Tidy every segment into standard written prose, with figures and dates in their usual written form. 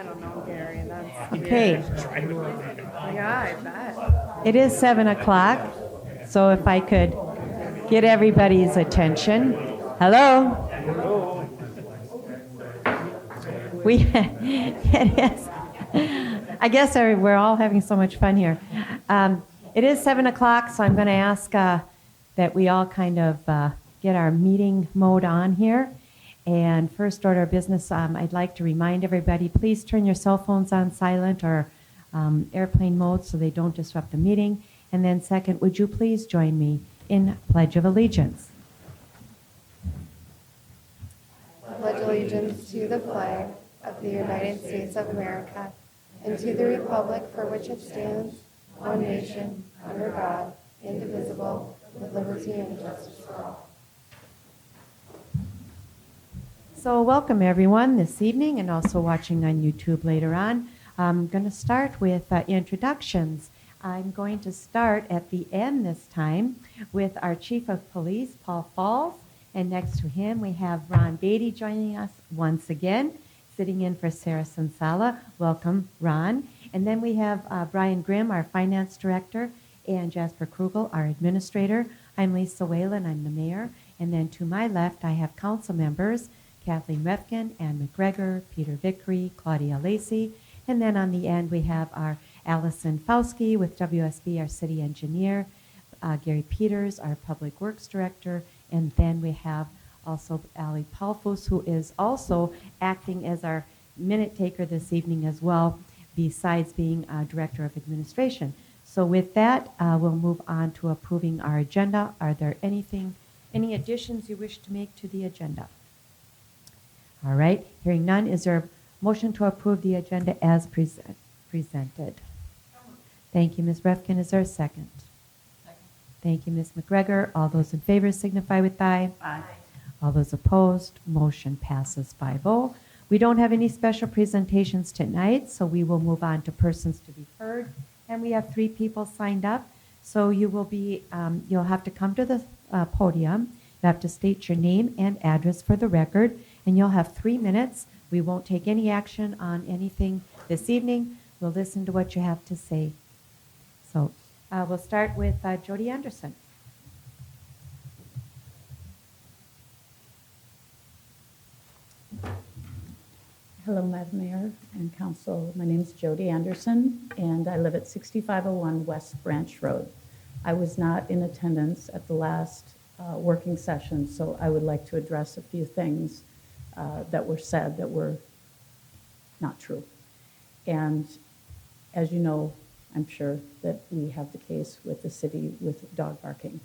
I don't know, Gary. That's Okay. weird. Yeah, I bet. It is 7 o'clock, so if I could get everybody's attention. Hello? It is. I guess we're all having so much fun here. It is 7 o'clock, so I'm going to ask that we all kind of get our meeting mode on here. And first order of business, I'd like to remind everybody, please turn your cell phones on silent or airplane mode so they don't disrupt the meeting. And then second, would you please join me in Pledge of Allegiance? I pledge allegiance to the flag of the United States of America and to the republic for which it stands, one nation, under God, indivisible, with liberty and justice for all. So welcome everyone this evening and also watching on YouTube later on. I'm going to start with introductions. I'm going to start at the end this time with our Chief of Police, Paul Falls, and next to him we have Ron Beatty joining us once again, sitting in for Sarah Sansala. Welcome, Ron. And then we have Brian Grimm, our Finance Director, and Jasper Krugel, our Administrator. I'm Lisa Whalen, I'm the Mayor. And then to my left I have council members, Kathleen Refkin, Ann McGregor, Peter Vickery, Claudia Lacey, and then on the end we have our Allison Fauski with WSB, our city engineer, Gary Peters, our public works director, and then we have also Ali Palfus, who is also acting as our minute taker this evening as well, besides being director of administration. So with that, we'll move on to approving our agenda. Are there any additions you wish to make to the agenda? All right, hearing none, is there a motion to approve the agenda as presented? Thank you, Ms. Refkin. Is there a second? Second. Thank you, Ms. McGregor. All those in favor signify with aye. Aye. All those opposed, motion passes 5-0. We don't have any special presentations tonight, so we will move on to persons to be heard. And we have 3 people signed up, so you will be, you'll have to come to the podium. You have to state your name and address for the record, and you'll have 3 minutes. We won't take any action on anything this evening. We'll listen to what you have to say. So we'll start with Jody Anderson. Hello, Madam Mayor and Council. My name is Jody Anderson, and I live at 6501 West Branch Road. I was not in attendance at the last working session, so I would like to address a few things that were said that were not true. And as you know, I'm sure that we have the case with the city with dog barking.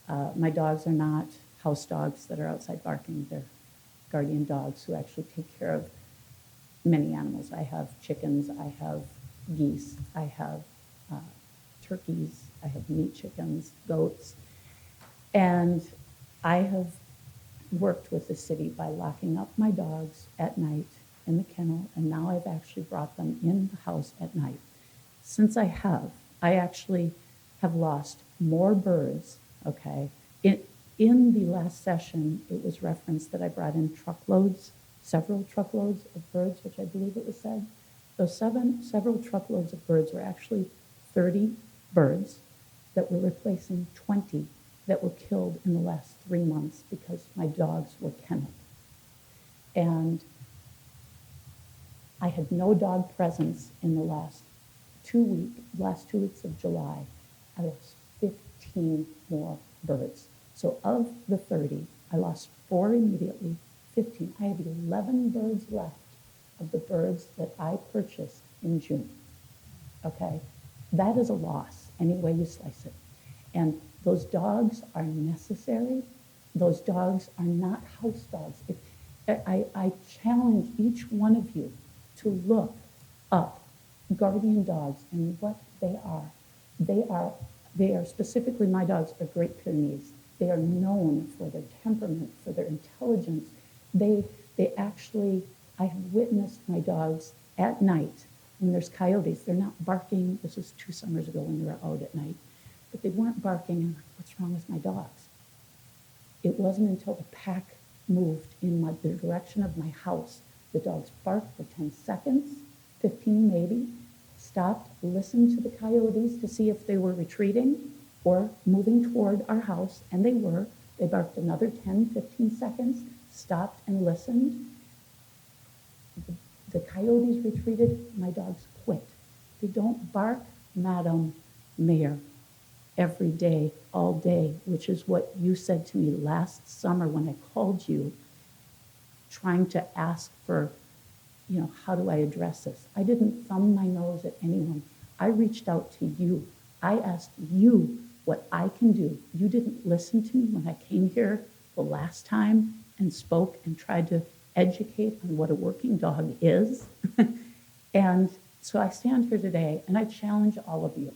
My dogs are not house dogs that are outside barking. They're guardian dogs who actually take care of many animals. I have chickens, I have geese, I have turkeys, I have meat chickens, goats. And I have worked with the city by locking up my dogs at night in the kennel, and now I've actually brought them in the house at night. Since I actually have lost more birds, okay? In the last session, it was referenced that I brought in several truckloads of birds, which I believe it was said. Those several truckloads of birds were actually 30 birds that were replacing 20 that were killed in the last 3 months because my dogs were kenneled. And I had no dog presence in the last 2 weeks of July. I lost 15 more birds. So of the 30, I lost 4 immediately, 15. I have 11 birds left of the birds that I purchased in June. Okay? That is a loss, any way you slice it. And those dogs are necessary. Those dogs are not house dogs. I challenge each one of you to look up guardian dogs and what they are. They are specifically, my dogs are Great Pyrenees. They are known for their temperament, for their intelligence. They actually, I have witnessed my dogs at night when there's coyotes. They're not barking. This was 2 summers ago when they were out at night. But they weren't barking, and what's wrong with my dogs? It wasn't until the pack moved in the direction of my house. The dogs barked for 10 seconds, 15 maybe, stopped, listened to the coyotes to see if they were retreating or moving toward our house, and they were. They barked another 10, 15 seconds, stopped and listened. The coyotes retreated, my dogs quit. They don't bark, Madam Mayor, every day, all day, which is what you said to me last summer when I called you, trying to ask for, how do I address this? I didn't thumb my nose at anyone. I reached out to you. I asked you what I can do. You didn't listen to me when I came here the last time and spoke and tried to educate on what a working dog is. And so I stand here today and I challenge all of you.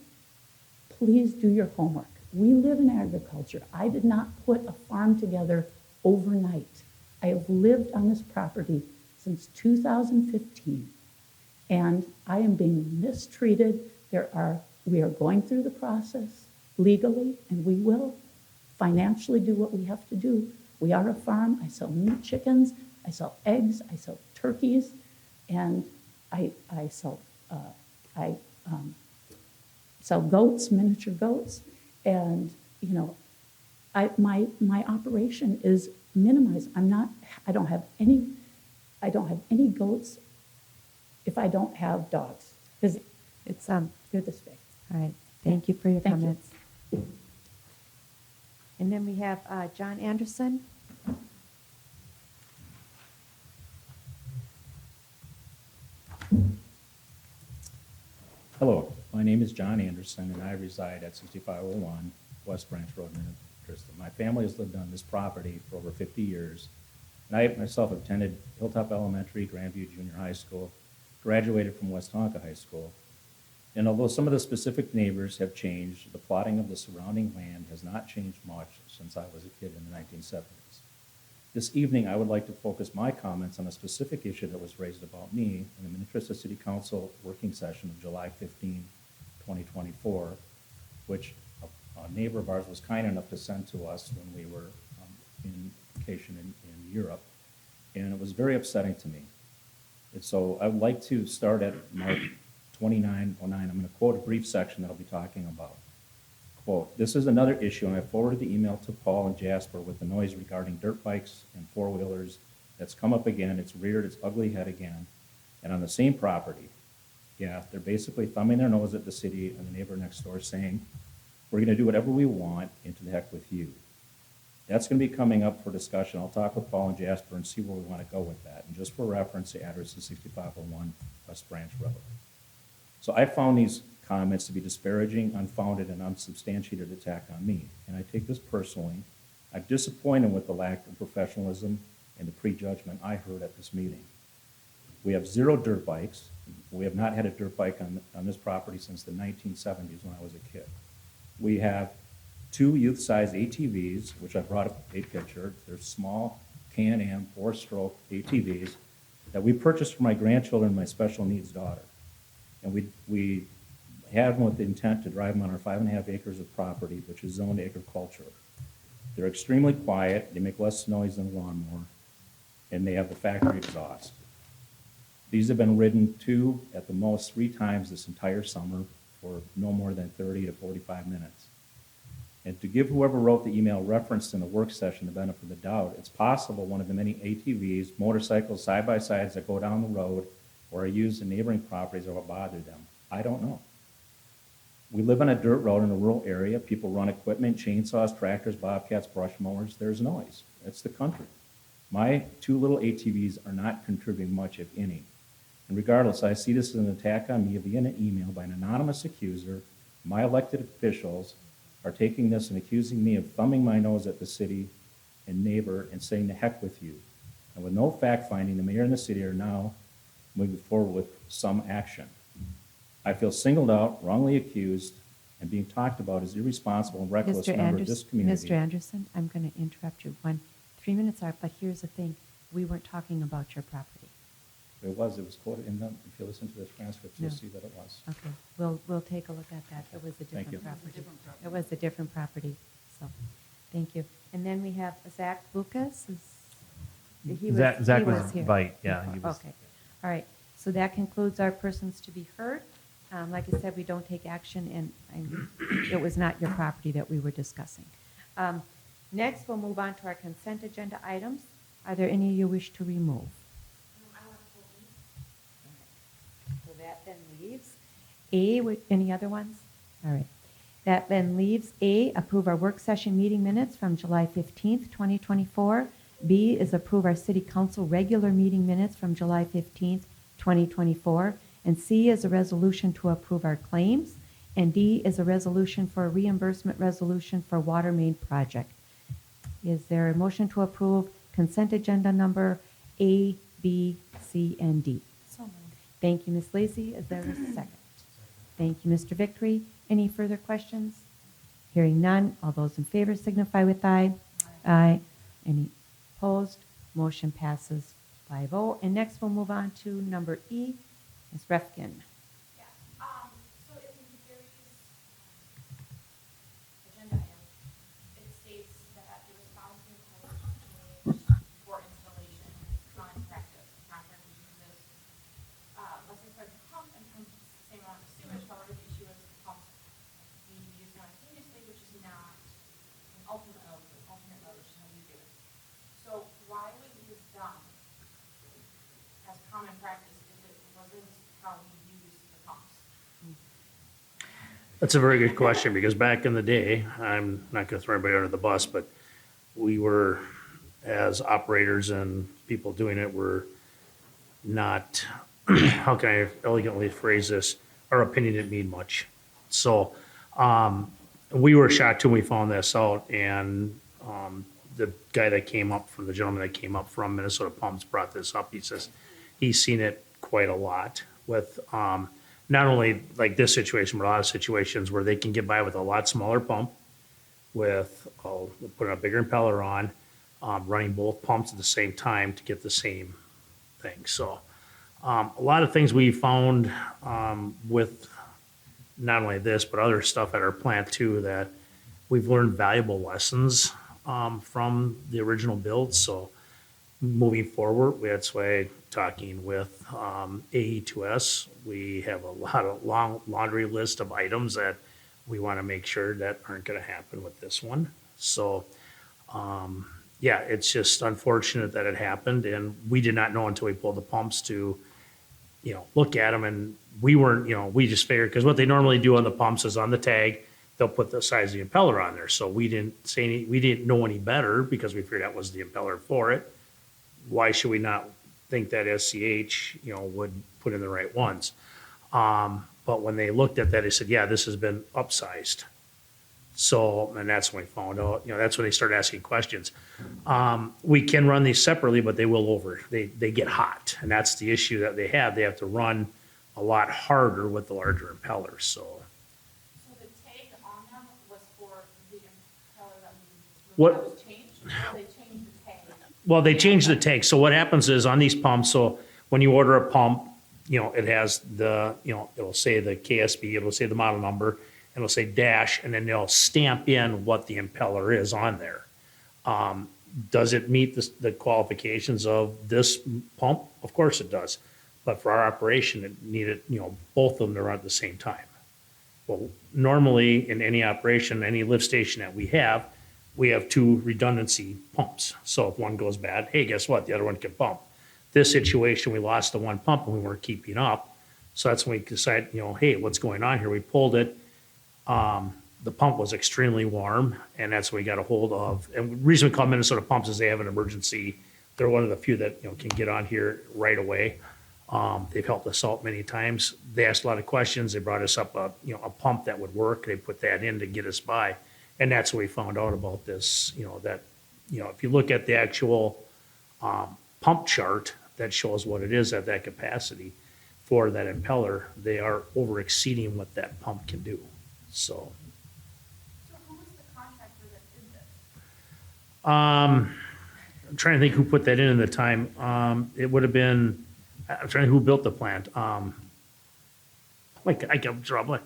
Please do your homework. We live in agriculture. I did not put a farm together overnight. I have lived on this property since 2015, and I am being mistreated. We are going through the process legally, and we will financially do what we have to do. We are a farm. I sell meat chickens. I sell eggs. I sell turkeys, and I sell goats, miniature goats, and my operation is minimized. I don't have any goats if I don't have dogs, because they're this big. All right. Thank you for your Thank you. comments. And then we have John Anderson. Hello, my name is John Anderson, and I reside at 6501 West Branch Road, Minnetrista. My family has lived on this property for over 50 years, and I myself have attended Hilltop Elementary, Grandview Junior High School, graduated from West Tonka High School. And although some of the specific neighbors have changed, the plotting of the surrounding land has not changed much since I was a kid in the 1970s. This evening, I would like to focus my comments on a specific issue that was raised about me in the Minnetrista City Council working session of July 15, 2024, which a neighbor of ours was kind enough to send to us when we were in vacation in Europe, and it was very upsetting to me. And so I would like to start at Mark 2909. I'm going to quote a brief section that I'll be talking about. Quote, "This is another issue, and I forwarded the email to Paul and Jasper with the noise regarding dirt bikes and four-wheelers that's come up again. It's reared its ugly head again, and on the same property. Yeah, they're basically thumbing their nose at the city and the neighbor next door saying, we're going to do whatever we want, and to the heck with you. That's going to be coming up for discussion. I'll talk with Paul and Jasper and see where we want to go with that. And just for reference, the address is 6501 West Branch Road." So I found these comments to be disparaging, unfounded, and unsubstantiated attack on me, and I take this personally. I'm disappointed with the lack of professionalism and the prejudgment I heard at this meeting. We have 0 dirt bikes. We have not had a dirt bike on this property since the 1970s when I was a kid. We have 2 youth-size ATVs, which I brought up a picture. They're small Can-Am 4-stroke ATVs that we purchased for my grandchildren and my special needs daughter. And we have them with the intent to drive them on our 5.5 acres of property, which is zoned agriculture. They're extremely quiet. They make less noise than a lawnmower, and they have the factory exhaust. These have been ridden 2, at the most 3 times this entire summer for no more than 30 to 45 minutes. And to give whoever wrote the email referenced in the work session the benefit of the doubt, it's possible one of the many ATVs, motorcycles, side-by-sides that go down the road or are used in neighboring properties are what bother them. I don't know. We live on a dirt road in a rural area. People run equipment, chainsaws, tractors, bobcats, brush mowers. There's noise. It's the country. My 2 little ATVs are not contributing much, if any. And regardless, I see this as an attack on me via an email by an anonymous accuser. My elected officials are taking this and accusing me of thumbing my nose at the city and neighbor and saying the heck with you. And with no fact-finding, the mayor and the city are now moving forward with some action. I feel singled out, wrongly accused, and being talked about as irresponsible and reckless member of this community. Mr. Anderson, I'm going to interrupt you. 3 minutes are, but here's the thing. We weren't talking about your property. It was quoted in them. If you listen to the transcripts, you'll No. see that it was. Okay, we'll take a look at that. It was a Thank you. different property. It was a different property, so, thank you. And then we have Zach Lucas. He Zach was here. Vite, yeah. He was, Okay, all right. So that concludes our persons to be heard. Like I said, we don't take action, and it was not your property that we were discussing. Next, we'll move on to our consent agenda items. Are there any you wish to remove? So that then leaves any other ones? All right. That then leaves A, approve our work session meeting minutes from July 15th, 2024. B is approve our city council regular meeting minutes from July 15th, 2024. And C is a resolution to approve our claims. And D is a resolution for a reimbursement resolution for water main project. Is there a motion to approve consent agenda number A, B, C, and D? So moved. Thank you, Ms. Lacy. Is there a second? Thank you, Mr. Victory. Any further questions? Hearing none, all those in favor signify with aye. Aye. Any opposed? Motion passes 5-0. And next we'll move on to number E, Ms. Refkin. Yeah, so in Gary's agenda item, it states that the responsible code for installation is common practice. Contractors use this, let's say, for the pump and pump the same amount of sewage, however, the issue is the pumps need to be used simultaneously, which is not an alternate mode, which is how you do it. So why was this done as common practice if it wasn't how we use the pumps? That's a very good question, because back in the day, I'm not gonna throw anybody under the bus, but we were, as operators and people doing it, were not, how can I elegantly phrase this? Our opinion didn't mean much. So, we were shocked when we found this out, and, the guy that came up from, the gentleman that came up from Minnesota Pumps brought this up. He says he's seen it quite a lot with, not only like this situation, but a lot of situations where they can get by with a lot smaller pump with, putting a bigger impeller on, running both pumps at the same time to get the same thing. So, a lot of things we found, with not only this, but other stuff at our plant too, that we've learned valuable lessons, from the original build. So moving forward, that's why talking with, AE2S, we have a lot of long laundry list of items that we want to make sure that aren't going to happen with this one. So, yeah, it's just unfortunate that it happened, and we did not know until we pulled the pumps to, look at them, and we weren't, we just figured, because what they normally do on the pumps is on the tag, they'll put the size of the impeller on there. So we didn't know any better, because we figured that was the impeller for it. Why should we not think that SCH, would put in the right ones? But when they looked at that, they said, yeah, this has been upsized. So, and that's when we found out, that's when they started asking questions. We can run these separately, but they get hot. And that's the issue that they have. They have to run a lot harder with the larger impellers, so. So the tag on them was for the impeller that What- that was changed, or they changed the tag? Well, they changed the tank. So what happens is on these pumps, so when you order a pump, it has the, it'll say the KSB, it'll say the model number, and it'll say dash, and then they'll stamp in what the impeller is on there. Does it meet the qualifications of this pump? Of course it does. But for our operation, it needed, both of them to run at the same time. Well, normally in any operation, any lift station that we have two redundancy pumps. So if one goes bad, hey, guess what? The other one can pump. This situation, we lost the one pump and we weren't keeping up. So that's when we decided, hey, what's going on here? We pulled it. The pump was extremely warm, and that's when we got a hold of. And the reason we call Minnesota Pumps is they have an emergency. They're one of the few that can get on here right away. They've helped us out many times. They asked a lot of questions. They brought us up a pump that would work. They put that in to get us by. And that's when we found out about this, that, if you look at the actual pump chart that shows what it is at that capacity for that impeller, they are over exceeding what that pump can do. So, So who was the contractor that did this? I'm trying to think who put that in the time. It would have been, I'm trying to think who built the plant. Like, I can draw blank.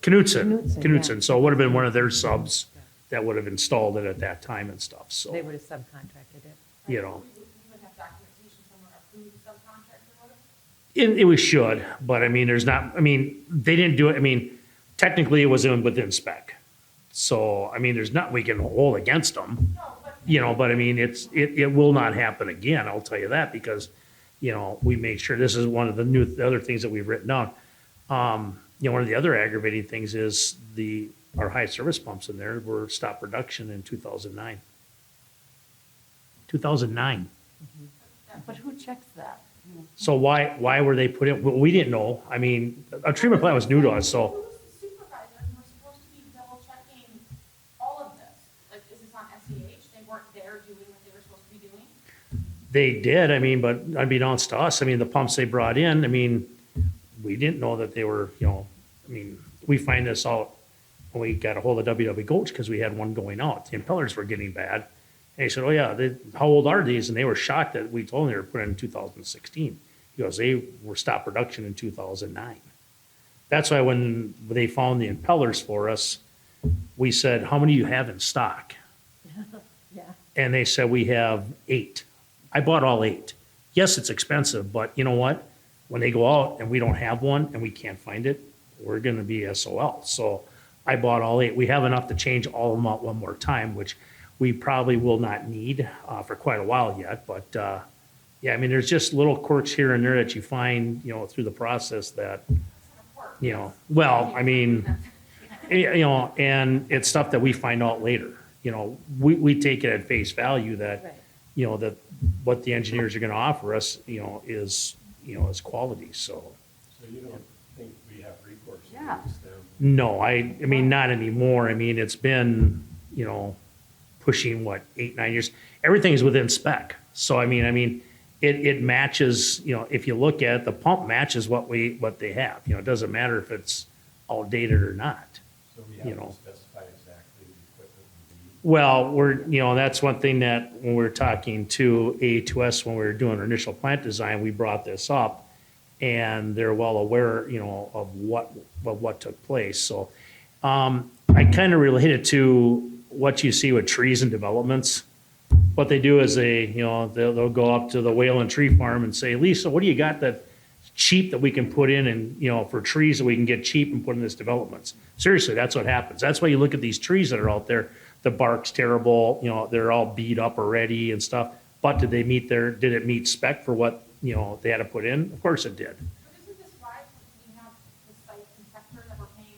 Knutson. Yeah. So it would have been one of their subs that would have installed it at that time and stuff. So, They would have subcontracted it. you know, You would have documentation from who the subcontractor was? It was should, but I mean, there's not, I mean, they didn't do it, I mean, technically it was within spec. So, I mean, there's not, we can hold against them, No, but you know, but I mean, it will not happen again, I'll tell you that, because, you know, we made sure, this is one of the other things that we've written down. You know, one of the other aggravating things is our high service pumps in there were stopped production in 2009. 2009. But who checks that? So why were they put in? Well, we didn't know. I mean, a treatment plant was new to us, who so was the supervisor who was supposed to be double checking all of this? Like, is this on SEH? They weren't there doing what they were supposed to be doing? they did. I mean, but unbeknownst to us, I mean, the pumps they brought in, I mean, we didn't know that they were, you know, I mean, we find this out when we got a hold of WW Goats because we had one going out. The impellers were getting bad. And he said, oh yeah, how old are these? And they were shocked that we told them they were put in 2016. He goes, they were stopped production in 2009. That's why when they found the impellers for us, we said, how many do you have in stock? Yeah. And they said, we have 8. I bought all 8. Yes, it's expensive, but you know what? When they go out and we don't have one and we can't find it, we're going to be SOL. So I bought all 8. We have enough to change all of them out one more time, which we probably will not need for quite a while yet. But yeah, I mean, there's just little quirks here and there that you find, you know, through the process that, you know, well, I mean, you know, and it's stuff that we find out later. You know, we take it at face value that, Right. you know, that what the engineers are going to offer us, you know, is quality. So, So you don't think we have recourse Yeah. against them? no, I mean, not anymore. I mean, it's been, you know, pushing what, 8, 9 years. Everything is within spec. So, I mean, it matches, you know, if you look at it, the pump matches what they have. You know, it doesn't matter if it's outdated or not. So we You have know. to specify exactly the equipment we need. Well, you know, that's one thing that when we were talking to A2S, when we were doing our initial plant design, we brought this up. And they're well aware, you know, of what took place. So, I kind of relate it to what you see with trees and developments. What they do is they'll go up to the Wayland Tree Farm and say, Lisa, what do you got that's cheap that we can put in and, you know, for trees that we can get cheap and put in this developments? Seriously, that's what happens. That's why you look at these trees that are out there. The bark's terrible, you know, they're all beat up already and stuff. But did it meet spec for what, you know, they had to put in? Of course it did. But isn't this why we have the site inspector that we're paying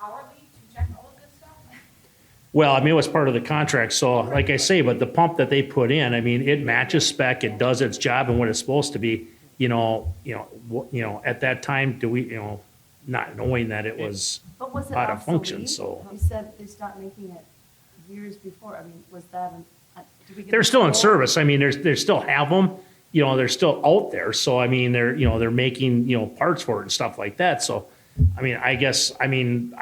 hourly to check all of this stuff? Well, I mean, it was part of the contract, so like I say, but the pump that they put in, I mean, it matches spec, it does its job and what it's supposed to be. You know, at that time, not knowing that it was But was it out of function, obsolete? so. You said they stopped making it years before. I mean, was that, did we get? They're the still in full- service, I mean, they still have them, you know, they're still out there, so I mean, they're making, you know, parts for it and stuff like that, so. I mean, I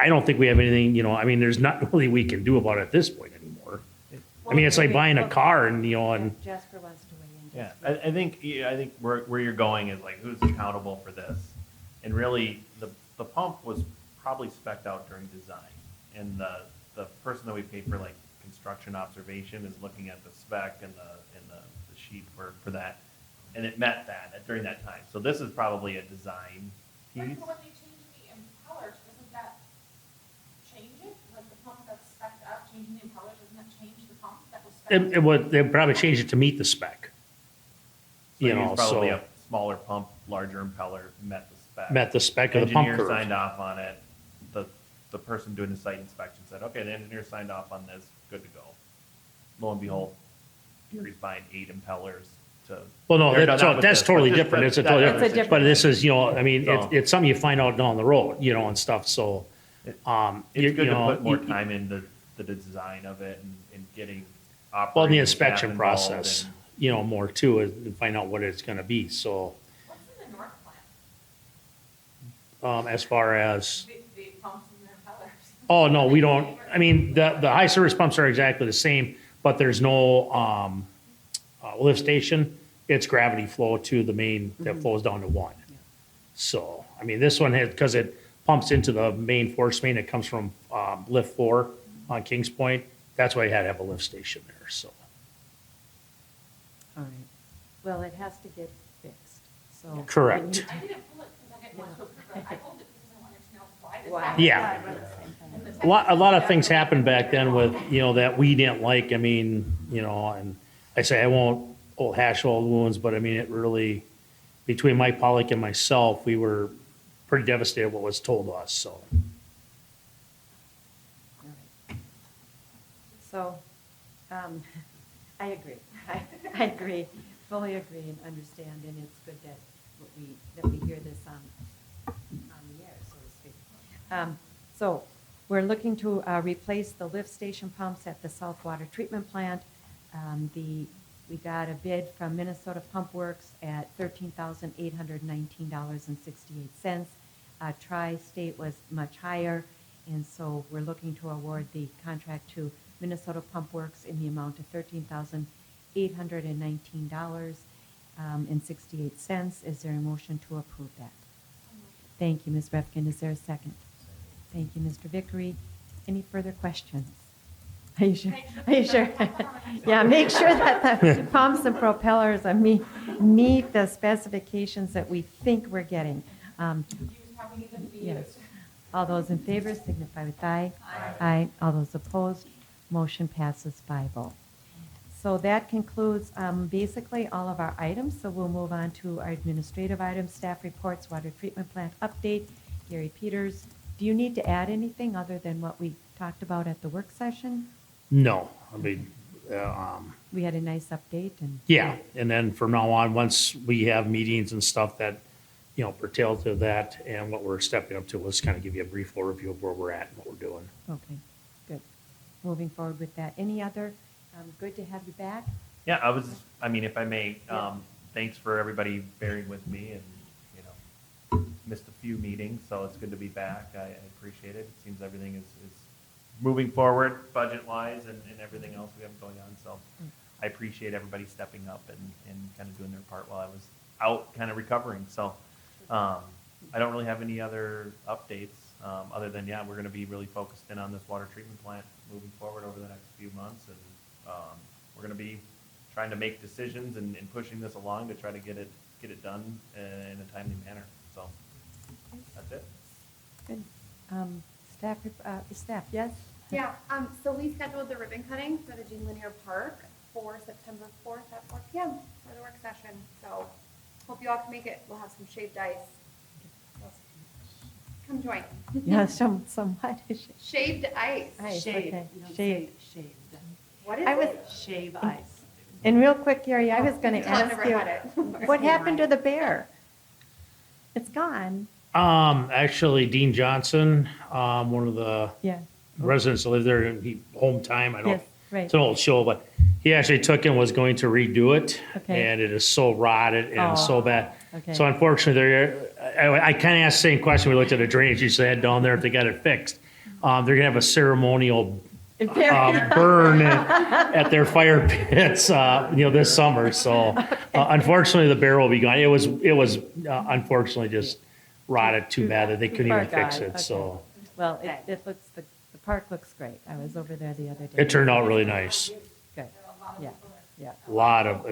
don't think we have anything, you know, I mean, there's not really we can do about it at this point anymore. I mean, it's like buying a car and, you know, and. Jasper wants to weigh in. Yeah, Jasper. I think where you're going is like, who's accountable for this? And really, the pump was probably spec'd out during design. And the person that we paid for like construction observation is looking at the spec and the sheet for that. And it met that during that time. So this is probably a design But piece. when they change the impellers, doesn't that change it? Like the pump that's spec'd up, changing the impellers, doesn't that change the pump that was spec'd? They probably changed it to meet the spec. So You it was know, probably so a smaller pump, larger impeller, met the spec. met the spec of the pump Engineer curve. signed off on it. The person doing the site inspection said, okay, the engineer signed off on this, good to go. Lo and behold, Gary's buying 8 impellers to. Well, no, they're that's, not with that's this, totally but this- different. but It's a that- totally that's different. different But this is, you know, I mean, So- it's something you find out down the road, you know, and stuff, so. It's you good to know, put more you- time into the design of it and getting. Well, the operating inspection staff involved process, and- you know, more too, and find out what it's gonna be, so, What's in the north plant? as far as, The pumps and the impellers. oh, no, we don't, I mean, the high service pumps are exactly the same, but there's no, lift station. It's gravity flow to the main that flows down to 1. So, I mean, this one had, because it pumps into the main force main that comes from, lift 4 on Kings Point, that's why you had to have a lift station there, so. All right. Well, it has to get fixed. So Correct. I didn't pull it because I didn't want to approve it. I pulled it because I wanted to know why this Why? happened. Yeah. A lot of things happened back then with, that we didn't like. I mean, and I say I won't hash all the wounds, but I mean, it really, between Mike Pollock and myself, we were pretty devastated what was told to us, so. So, I agree. I agree, fully agree and understand, and it's good that we hear this on the air, so to speak. So, we're looking to replace the lift station pumps at the South Water Treatment Plant. We got a bid from Minnesota Pump Works at $13,819.68. Tri-State was much higher, and so we're looking to award the contract to Minnesota Pump Works in the amount of $13,819.68. Is there a motion to approve that? Thank you, Ms. Refkin. Is there a second? Thank you, Mr. Vickery. Any further questions? Are you sure? Are you sure? Yeah, make sure that the pumps and propellers meet the specifications that we think we're getting. Yes. All those in favor signify with aye. Aye. All those opposed, motion passes 5-0. So that concludes basically all of our items. So we'll move on to our administrative items, staff reports, water treatment plant update. Gary Peters, do you need to add anything other than what we talked about at the work session? No, I mean, We had a nice update and. yeah, and then from now on, once we have meetings and stuff that, pertain to that and what we're stepping up to, let's kind of give you a brief overview of where we're at and what we're doing. Okay, good. Moving forward with that. Any other, good to have you back? Yeah, if I may, thanks for everybody bearing with me and, missed a few meetings, so it's good to be back. I appreciate it. It seems everything is moving forward budget-wise and everything else we have going on, so I appreciate everybody stepping up and kind of doing their part while I was out kind of recovering. So I don't really have any other updates other than, we're going to be really focused in on this water treatment plant moving forward over the next few months, and we're going to be trying to make decisions and pushing this along to try to get it done in a timely manner. So that's it. Good. Staff, yes? Yeah, so we scheduled the ribbon cutting for the Jean Lanier Park for September 4th at 4 p.m. for the work session. So hope you all can make it. We'll have some shaved ice. Come join. Yeah, some what? Shaved ice. Ice, Shaved. okay. You don't Shaved. say shaved. What is I was- it? Shave ice. And real quick, Gary, I was going to I've ask never you, had it. what happened to the bear? It's gone. Actually, Dean Johnson, one of the Yeah. residents that live there, home time, I don't, Yes, right. it's an old show, but he actually took and was going to redo it. Okay. And it is so rotted and so Oh, bad. okay. So unfortunately, I kind of asked the same question. We looked at the drainage issue they had down there if they got it fixed. They're gonna have a ceremonial burn at their fire pits, this summer. So unfortunately, the bear will be gone. It was unfortunately just rotted too bad that they couldn't even Poor fix guy. it. Okay. So Well, it looks, the park looks great. I was over there the other day. it turned out really nice. Good. Yeah, yeah. A lot of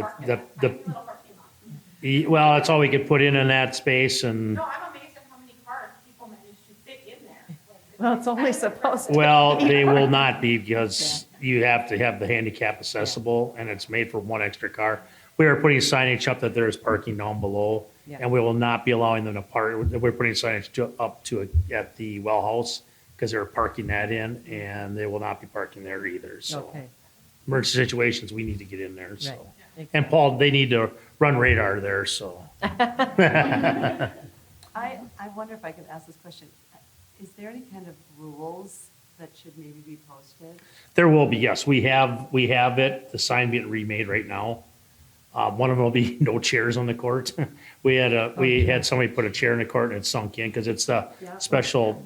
well, that's all we could put in that space, and No, I'm amazed at how many cars people manage to fit in there. Well, it's only supposed to. well, they will not be because you have to have the handicap accessible, and it's made for one extra car. We are putting signage up that there is parking down below, Yeah. and we will not be allowing them to park. We're putting signage up to it at the well house because they're parking that in, and they will not be parking there either. So Okay, emergency situations, we need to get in there. right. So and Paul, they need to run radar there. So I wonder if I could ask this question. Is there any kind of rules that should maybe be posted? there will be, yes, we have it. The sign being remade right now. One of them will be no chairs on the court. We had somebody put a chair in the court and it sunk in because it's the Yeah. special.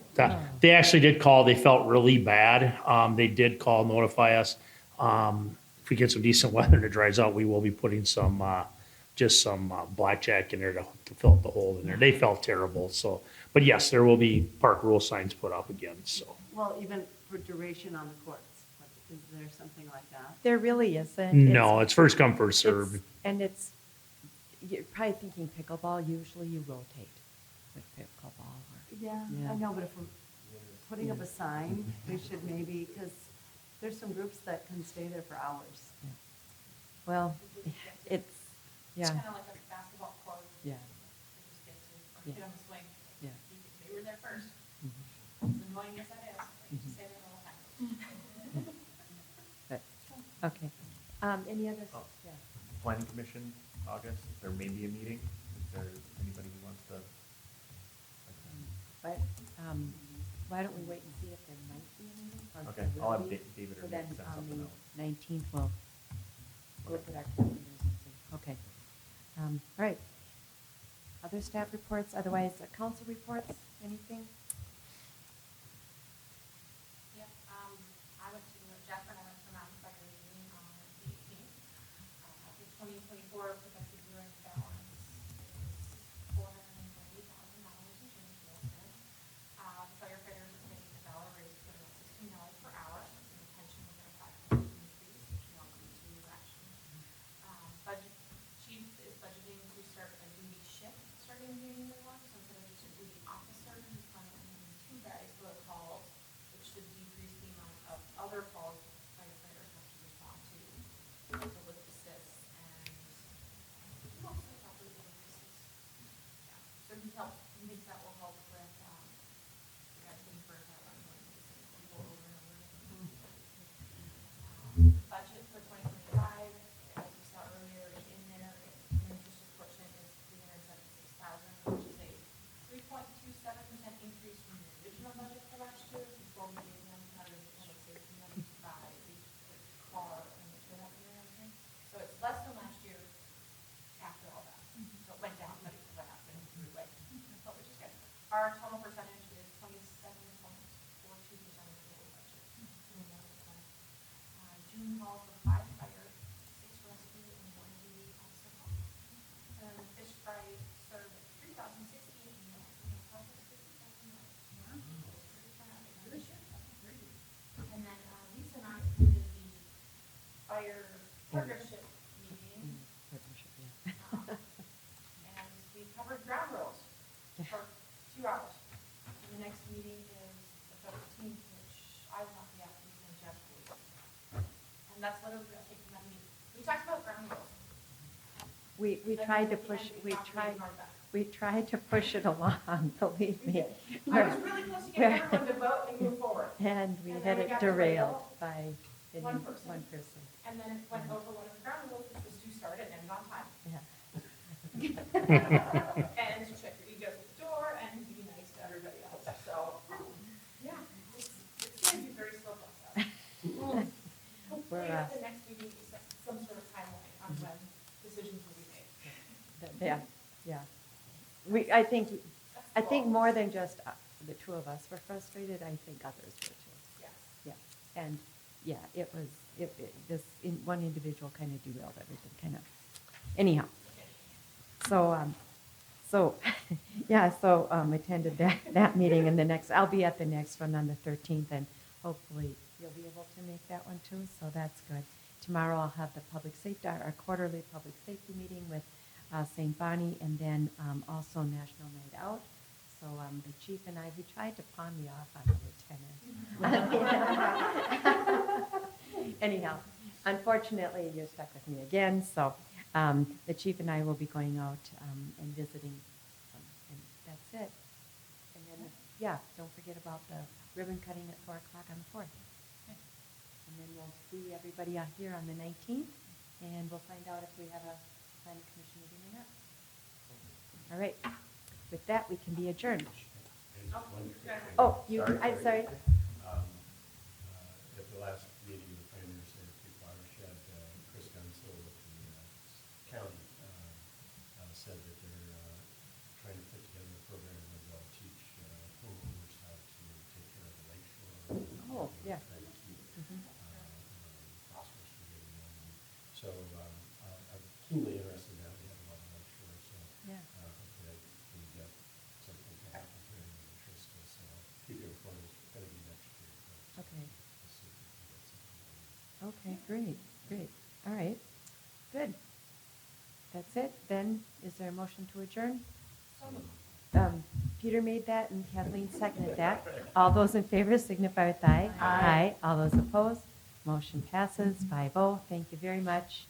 They actually did call. They felt really bad. They did call, notify us. If we get some decent weather and it dries out, we will be putting some blackjack in there to fill up the hole in there. They felt terrible. So, but yes, there will be park rule signs put up again. So Well, even for duration on the courts, like, is there something like that? There really isn't. no, it's first come first serve. And you're probably thinking pickleball, usually you rotate with pickleball or. Yeah, Yeah. I know, but if we're putting up a sign, we should maybe, because there's some groups that can stay there for hours. Yeah. Well, it's, It's yeah, kind of like a basketball court. yeah, You just get to, or Yeah. get on the swing. yeah. They were there first. Mhm. As annoying as that is, I used to stay there all the time. But, okay. Any other, Oh. yeah. Planning Commission, August, there may be a meeting. Is there anybody who wants to? But, why don't we wait and see if there might be a meeting? Or Okay, there I'll will have be? David or So Nick then send on something the out. 19th, we'll look at our calendars and see. Okay. All right. Other staff reports, otherwise, council reports, anything? Yep, I went to, Jeff and I went to Mountain Fire meeting on the 18th. The 2024 projected year-end balance is $490,000 in change less than. The firefighters are getting a dollar raise for about $16 per hour, and the pension was at a 5% increase, which we all agreed to last year. Budget, chief is budgeting to start a duty shift starting January 1, so instead of just a duty officer, he's planning on having 2 guys go to calls, which should decrease the amount of other calls firefighters have to respond to, the lift assists and mostly probably the lift assists. Yeah, so he thinks that will help with, the guys getting burnt out on going to the same people over and over again. Budget for 2025, as you saw earlier, in there, interest portion is 376,000, which is a 3.27% increase from the original budget for last year, before we gave them kind of safety net to buy the car and the tool and everything. So it's less than last year after all that. So it went down, but it went up in a weird way, but which is good. Our total percentage is 27.42% of the total budget. June call for 5 fire, 6 rescue, and 1 duty officer call. And the fish fry served at 3,060 and the profit 50,000. And then Lisa and I attended the fire partnership meeting, Partnership, yeah. and we covered ground rules for 2 hours. And the next meeting is the 13th, which I will not be at, and Jeff will be. And that's literally what I take from that meeting. We talked about ground rules. We Then tried to at the push, end, we talked tried, about that. we tried to push it along, believe me. I was really close to getting everyone to vote and move forward. And we And had then we it got derailed derailed. by One person. one person. And then it went over one of the ground rules, which was to start and end on time. Yeah. And to check your egos at the door and be nice to everybody else. So, yeah, it's going to be very slow process. Hopefully at the next meeting, we set some sort of timeline on when decisions will be made. Yeah, yeah. I think more than just the two of us were frustrated, I think others were too. Yes. Yeah, and, yeah, this, one individual kind of derailed everything, kind of, anyhow. So, attended that meeting, and I'll be at the next one on the 13th, and hopefully you'll be able to make that one too, so that's good. Tomorrow I'll have the public safety, our quarterly public safety meeting with St. Bonnie, and then also National Night Out. So the chief and I, we tried to pawn me off on the lieutenant. Anyhow, unfortunately, you're stuck with me again, so the chief and I will be going out and visiting, and that's it. And then, don't forget about the ribbon cutting at 4 o'clock on the 4th. And then we'll see everybody out here on the 19th, and we'll find out if we have a planning commission meeting or not. All right, with that, we can be adjourned. And just one quick thing. Oh, I'm sorry. At the last meeting, the Prime Minister of Cape Watershed, Chris Gunsel with the county, said that they're trying to put together a program where they'll teach homeowners how to take care of the lake shore. Oh, yeah. Trying to keep Mhm. phosphorus from getting in. So I'm keenly interested now. We have a lot of lake shore, so Yeah. hopefully I can get something to happen here in Minnetrista. So keep you informed. It's going to be next year. But Okay. we'll see if we can get something going. Okay, great, great. All right, good. that's it. Then, is there a motion to adjourn? Peter made that and Kathleen seconded that. All those in favor signify with aye. Aye. All those opposed, motion passes 5-0. Thank you very much.